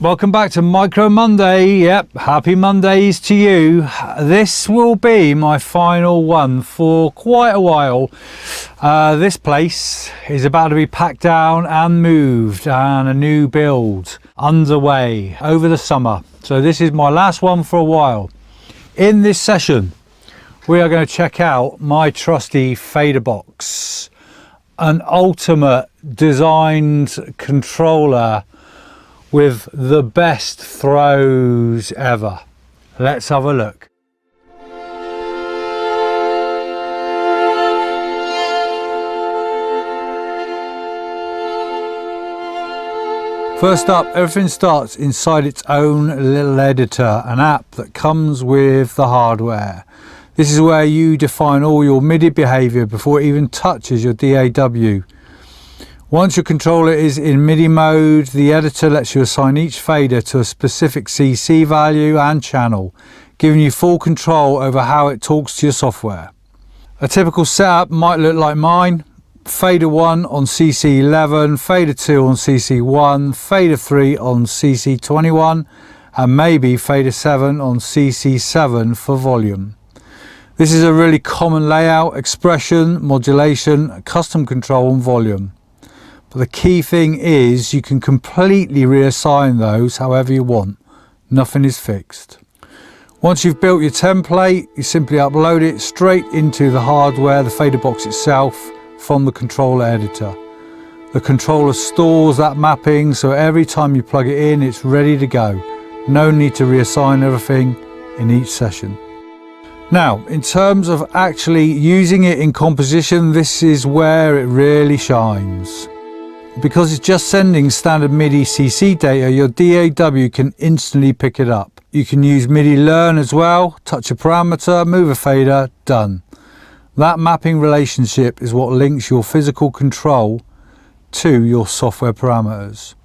Welcome back to Micro Monday. Yep, happy Mondays to you. This will be my final one for quite a while. This place is about to be packed down and moved, and a new build underway over the summer. So this is my last one for a while. In this session, we are going to check out my trusty Faderbox, an ultimate designed controller with the best throws ever. Let's have a look. First up, everything starts inside its own little editor, an app that comes with the hardware. This is where you define all your MIDI behavior before it even touches your DAW. Once your controller is in MIDI mode, the editor lets you assign each fader to a specific CC value and channel, giving you full control over how it talks to your software. A typical setup might look like mine: fader 1 on CC11, fader 2 on CC1, fader 3 on CC21, and maybe fader 7 on CC7 for volume. This is a really common layout: expression, modulation, custom control and volume. But the key thing is you can completely reassign those however you want. Nothing is fixed. Once you've built your template, you simply upload it straight into the hardware, the Faderbox itself, from the controller editor. The controller stores that mapping, so every time you plug it in, it's ready to go. No need to reassign everything in each session. Now, in terms of actually using it in composition, this is where it really shines. Because it's just sending standard MIDI CC data, your DAW can instantly pick it up. You can use MIDI learn as well, touch a parameter, move a fader, done. That mapping relationship is what links your physical control to your software parameters.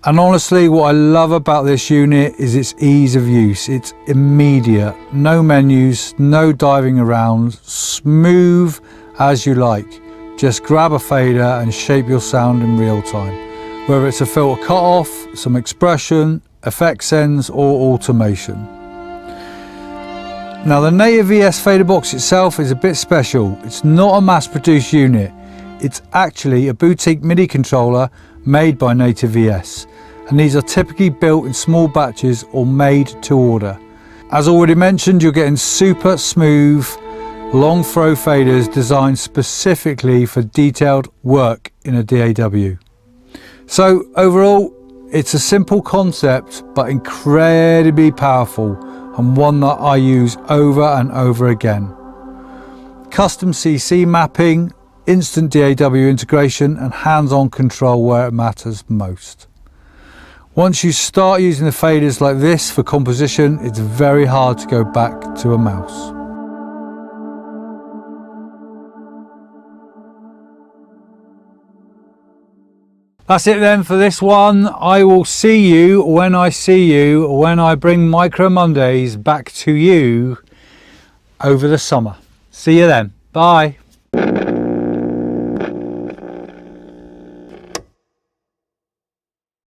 And honestly, what I love about this unit is its ease of use. It's immediate, no menus, no diving around, smooth as you like. Just grab a fader and shape your sound in real time, whether it's a filter cutoff, some expression, effect sends, or automation. Now, the Native VS Faderbox itself is a bit special. It's not a mass-produced unit. It's actually a boutique MIDI controller made by Native VS, and these are typically built in small batches or made to order. As already mentioned, you're getting super smooth long throw faders designed specifically for detailed work in a DAW. So overall, it's a simple concept but incredibly powerful, and one that I use over and over again. Custom CC mapping, instant DAW integration, and hands-on control where it matters most. Once you start using the faders like this for composition, it's very hard to go back to a mouse. That's it then for this one. I will see you when I bring Micro Mondays back to you over the summer. See you then. Bye.